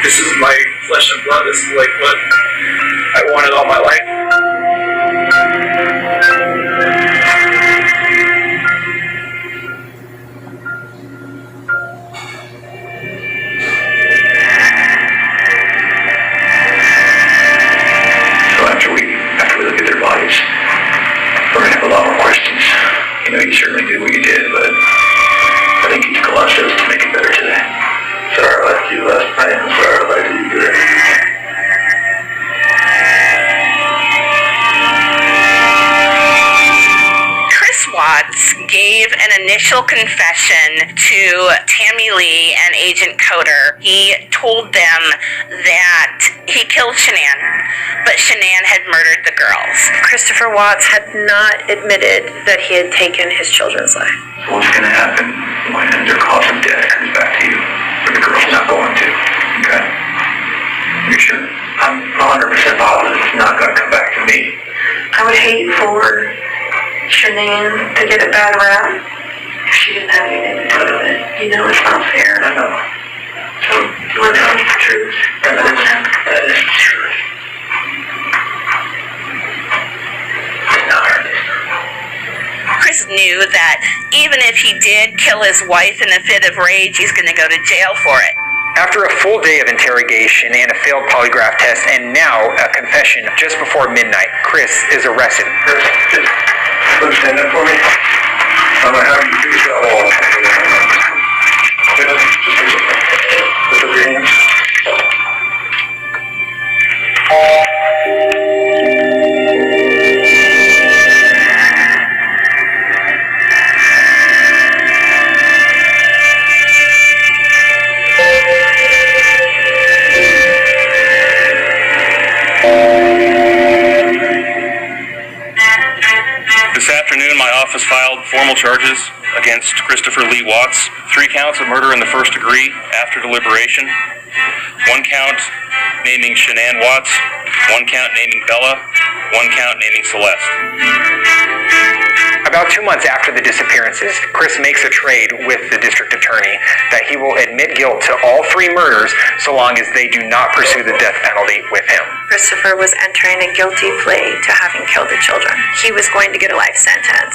This is my flesh and blood. This is like what I wanted all my life. So after we look at their bodies, we're gonna have a lot more questions. You know, you certainly did what you did, but I think you took a lot of steps to make it better today. Sorry I left you last night, and sorry I left you today. Chris Watts gave an initial confession to Tammy Lee and Agent Coder. He told them that he killed Shanann, but Shanann had murdered the girls. Christopher Watts had not admitted that he had taken his children's life. What's gonna happen when their cause of death comes back to you, but the girl's not going to, okay? You're sure? I'm 100% positive it's not gonna come back to me. I would hate for Shanann to get a bad rap if she didn't have anything to do with it. You know, it's not fair. I know. So, you want to tell me the truth? That is the truth. Chris knew that even if he did kill his wife in a fit of rage, he's going to go to jail for it. After a full day of interrogation and a failed polygraph test, and now a confession just before midnight, Chris is arrested. Chris, just stand up for me. I'm gonna have you do that all. Just lift up your hands. This afternoon, my office filed formal charges against Christopher Lee Watts. 3 counts of murder in the first degree after deliberation. 1 count naming Shanann Watts. 1 count naming Bella. 1 count naming Celeste. About 2 months after the disappearances, Chris makes a trade with the district attorney that he will admit guilt to all 3 murders so long as they do not pursue the death penalty with him. Christopher was entering a guilty plea to having killed the children. He was going to get a life sentence.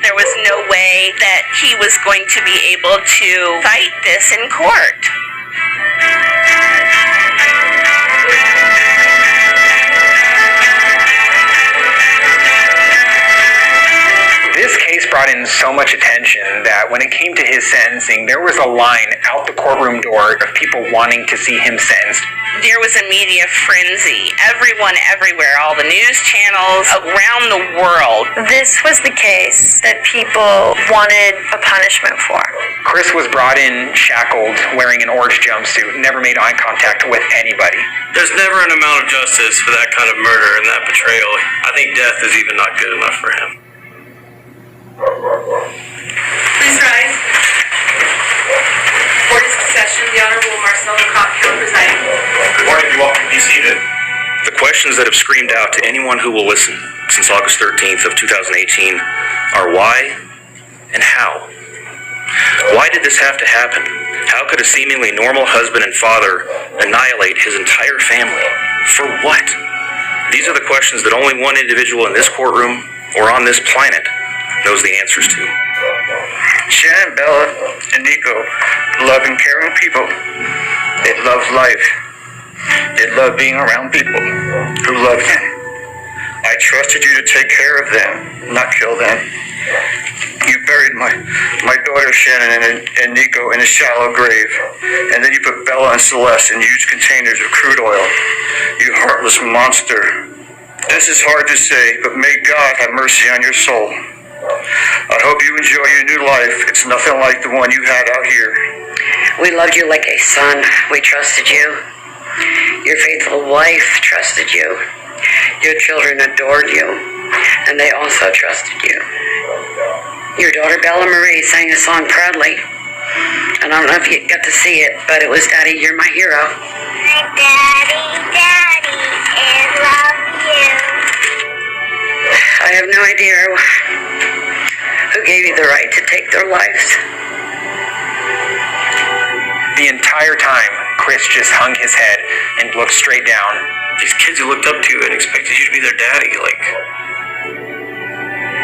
There was no way that he was going to be able to fight this in court. This case brought in so much attention that when it came to his sentencing, there was a line out the courtroom door of people wanting to see him sentenced. There was a media frenzy. Everyone, everywhere, all the news channels around the world. This was the case that people wanted a punishment for. Chris was brought in shackled, wearing an orange jumpsuit, never made eye contact with anybody. There's never an amount of justice for that kind of murder and that betrayal. I think death is even not good enough for him. Please rise. Court is in session. The Honorable Marcelo Cockfield presiding. Good morning, you all can be seated. The questions that have screamed out to anyone who will listen since August 13th of 2018 are why and how. Why did this have to happen? How could a seemingly normal husband and father annihilate his entire family? For what? These are the questions that only one individual in this courtroom or on this planet knows the answers to. Shanann, Bella, and Nico love and caring people. They love life. They love being around people who love them. I trusted you to take care of them, not kill them. You buried my daughter Shanann and Nico in a shallow grave, and then you put Bella and Celeste in huge containers of crude oil. You heartless monster. This is hard to say, but may God have mercy on your soul. I hope you enjoy your new life. It's nothing like the one you had out here. We loved you like a son. We trusted you. Your faithful wife trusted you. Your children adored you, and they also trusted you. Your daughter Bella Marie sang a song proudly. I don't know if you got to see it, but it was Daddy, You're My Hero. Daddy, I love you. I have no idea who gave you the right to take their lives. The entire time, Chris just hung his head and looked straight down. These kids you looked up to and expected you to be their daddy, like,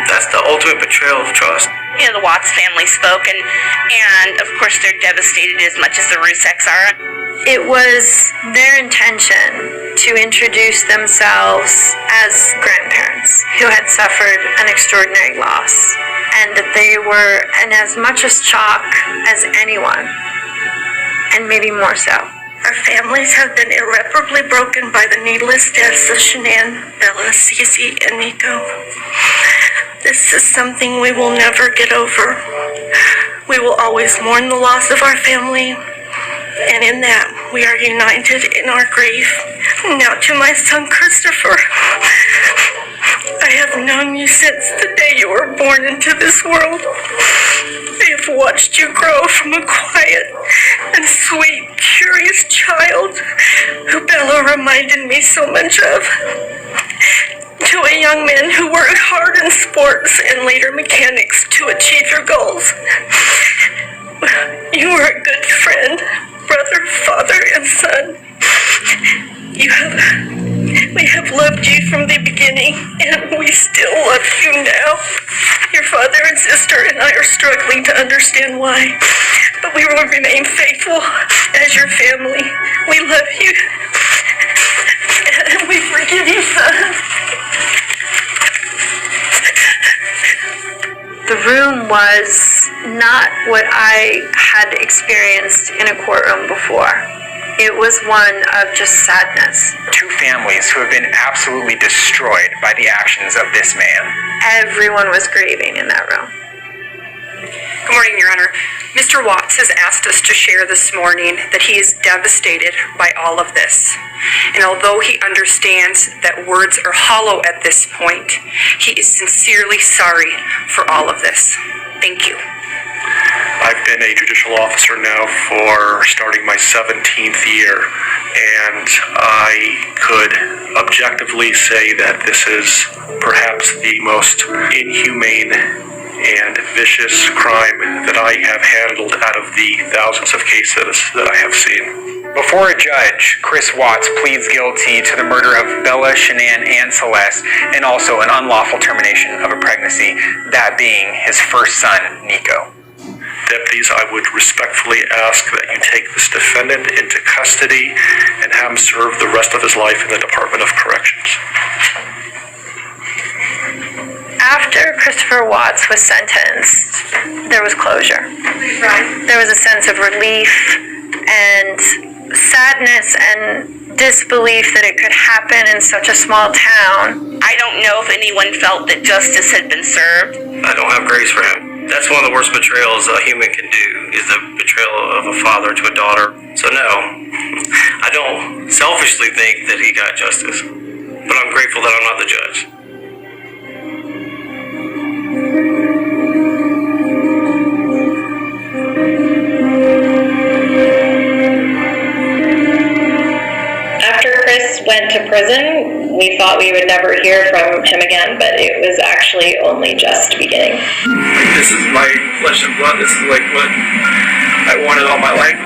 that's the ultimate betrayal of trust. You know, the Watts family spoke, and of course they're devastated as much as the Ruseks are. It was their intention to introduce themselves as grandparents who had suffered an extraordinary loss, and that they were in as much as shock as anyone, and maybe more so. Our families have been irreparably broken by the needless deaths of Shanann, Bella, Cece, and Nico. This is something we will never get over. We will always mourn the loss of our family, and in that we are united in our grief. Now to my son Christopher. I have known you since the day you were born into this world. I have watched you grow from a quiet and sweet, curious child who Bella reminded me so much of, to a young man who worked hard in sports and later mechanics to achieve your goals. You are a good friend, brother, father, and son. We have loved you from the beginning, and we still love you now. Your father and sister and I are struggling to understand why, but we will remain faithful as your family. We love you, and we forgive you, son. The room was not what I had experienced in a courtroom before. It was one of just sadness. Two families who have been absolutely destroyed by the actions of this man. Everyone was grieving in that room. Good morning, Your Honor. Mr. Watts has asked us to share this morning that he is devastated by all of this. And although he understands that words are hollow at this point, he is sincerely sorry for all of this. Thank you. I've been a judicial officer now for starting my 17th year, and I could objectively say that this is perhaps the most inhumane and vicious crime that I have handled out of the thousands of cases that I have seen. Before a judge, Chris Watts pleads guilty to the murder of Bella, Shanann, and Celeste, and also an unlawful termination of a pregnancy, that being his first son, Nico. Deputies, I would respectfully ask that you take this defendant into custody and have him serve the rest of his life in the Department of Corrections. After Christopher Watts was sentenced, there was closure. There was a sense of relief and sadness and disbelief that it could happen in such a small town. I don't know if anyone felt that justice had been served. I don't have grace for him. That's one of the worst betrayals a human can do, is the betrayal of a father to a daughter. So no, I don't selfishly think that he got justice, but I'm grateful that I'm not the judge. After Chris went to prison, we thought we would never hear from him again, but it was actually only just beginning. This is my flesh and blood. This is like what I wanted all my life.